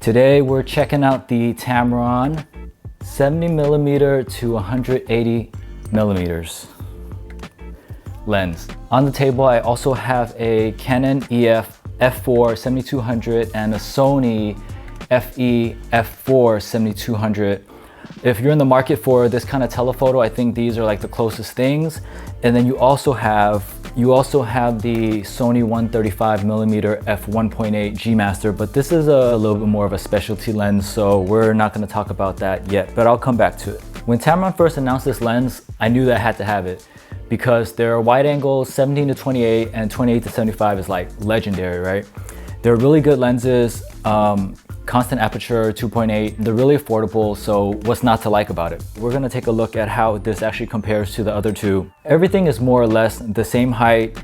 Today we're checking out the Tamron 70mm to 180mm lens. On the table I also have a Canon EF f4 7200 and a Sony FE f4 7200. If you're in the market for this kind of telephoto, I think these are like the closest things. And then you also have the Sony 135mm f1.8 G Master, but this is a little bit more of a specialty lens, so we're not going to talk about that yet, but I'll come back to it. When Tamron first announced this lens, I knew that I had to have it because their wide angles 17 to 28 and 28 to 75 is like legendary, right? They're really good lenses. Constant aperture 2.8, they're really affordable, so what's not to like about it? We're gonna take a look at how this actually compares to the other two. Everything is more or less the same height.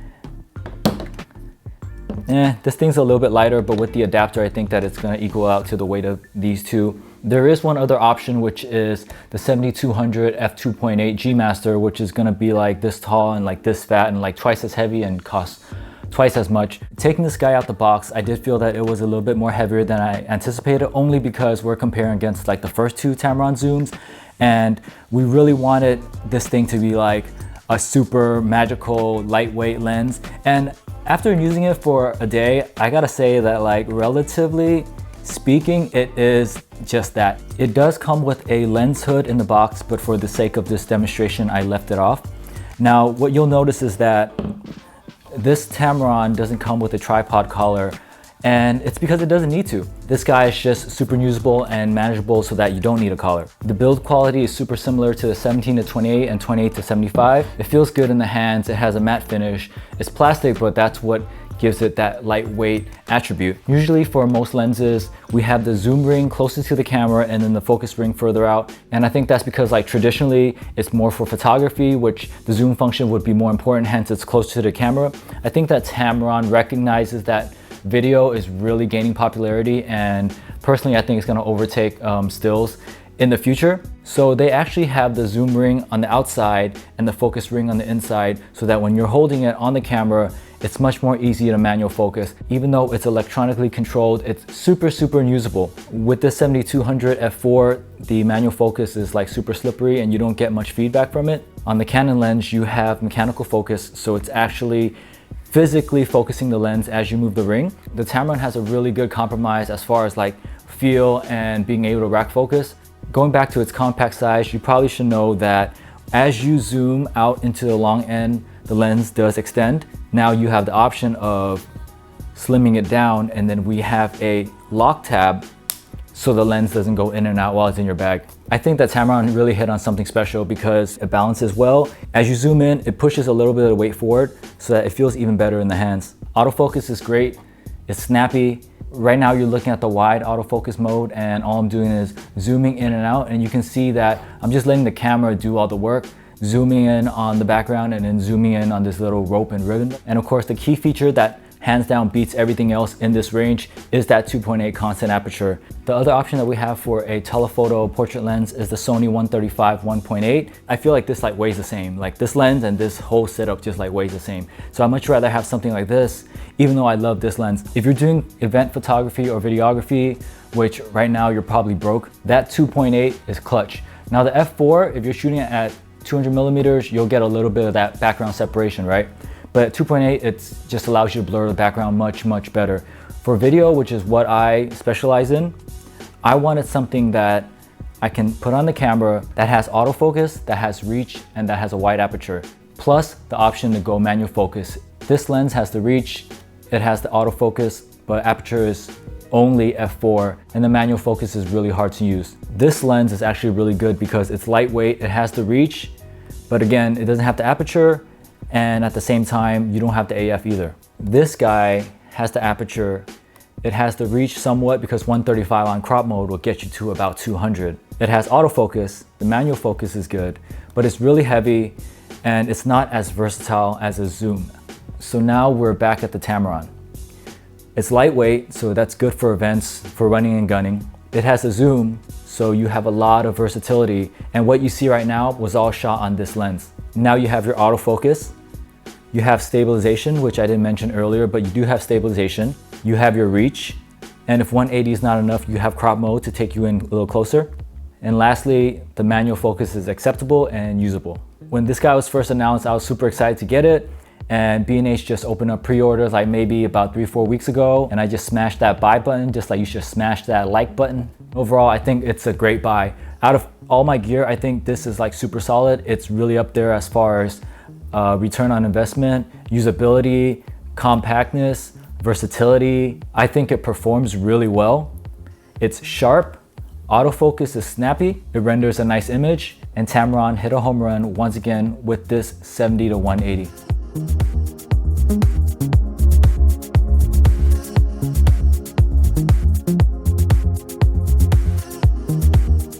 This thing's a little bit lighter, but with the adapter I think that it's gonna equal out to the weight of these two. There is one other option, which is the 7200 f2.8 G Master, which is gonna be like this tall and like this fat and like twice as heavy and costs twice as much. Taking this guy out the box, I did feel that it was a little bit more heavier than I anticipated, only because we're comparing against like the first two Tamron zooms, and we really wanted this thing to be like a super magical lightweight lens. And after using it for a day, I gotta say that, like, relatively speaking, it is just that. It does come with a lens hood in the box, but for the sake of this demonstration, I left it off. Now, what you'll notice is that this Tamron doesn't come with a tripod collar, and it's because it doesn't need to. This guy is just super usable and manageable so that you don't need a collar. The build quality is super similar to the 17 to 28 and 28 to 75. It feels good in the hands. It has a matte finish. It's plastic, but that's what gives it that lightweight attribute. Usually for most lenses, we have the zoom ring closest to the camera and then the focus ring further out. And I think that's because, like, traditionally it's more for photography, which the zoom function would be more important, hence it's closer to the camera. I think that Tamron recognizes that video is really gaining popularity, and personally I think it's gonna overtake stills in the future. So they actually have the zoom ring on the outside and the focus ring on the inside, so that when you're holding it on the camera, it's much more easy to manual focus. Even though it's electronically controlled, it's super usable. With the 7200 f4, the manual focus is like super slippery and you don't get much feedback from it. On the Canon lens, you have mechanical focus, so it's actually physically focusing the lens as you move the ring. The Tamron has a really good compromise as far as like feel and being able to rack focus. Going back to its compact size, you probably should know that as you zoom out into the long end, the lens does extend. Now you have the option of slimming it down, and then we have a lock tab so the lens doesn't go in and out while it's in your bag. I think that Tamron really hit on something special because it balances well. As you zoom in, it pushes a little bit of the weight forward so that it feels even better in the hands. Autofocus is great, it's snappy. Right now you're looking at the wide autofocus mode, and all I'm doing is zooming in and out, and you can see that I'm just letting the camera do all the work, zooming in on the background and then zooming in on this little rope and ribbon. And of course, the key feature that hands down beats everything else in this range is that 2.8 constant aperture. The other option that we have for a telephoto portrait lens is the Sony 135 1.8. I feel like this like weighs the same. Like this lens and this whole setup just like weighs the same. So I'd much rather have something like this, even though I love this lens. If you're doing event photography or videography, which right now you're probably broke, that 2.8 is clutch. Now the f4, if you're shooting at 200mm, you'll get a little bit of that background separation, right? But at 2.8, it just allows you to blur the background much better. For video, which is what I specialize in, I wanted something that I can put on the camera that has autofocus, that has reach, and that has a wide aperture, plus the option to go manual focus. This lens has the reach, it has the autofocus, but aperture is only f4, and the manual focus is really hard to use. This lens is actually really good because it's lightweight, it has the reach, but again, it doesn't have the aperture, and at the same time, you don't have the AF either. This guy has the aperture, it has the reach somewhat because 135 on crop mode will get you to about 200. It has autofocus, the manual focus is good, but it's really heavy and it's not as versatile as a zoom. So now we're back at the Tamron. It's lightweight, so that's good for events, for running and gunning. It has a zoom, so you have a lot of versatility, and what you see right now was all shot on this lens. Now you have your autofocus, you have stabilization, which I didn't mention earlier, but you do have stabilization. You have your reach, And if 180 is not enough, you have crop mode to take you in a little closer. And lastly, the manual focus is acceptable and usable. When this guy was first announced, I was super excited to get it. And B&H just opened up pre-orders like maybe about 3-4 weeks ago. And I just smashed that buy button, just like you should smash that like button. Overall, I think it's a great buy. Out of all my gear, I think this is like super solid. It's really up there as far as return on investment, usability, compactness, versatility. I think it performs really well. It's sharp, autofocus is snappy, it renders a nice image, and Tamron hit a home run once again with this 70 to 180.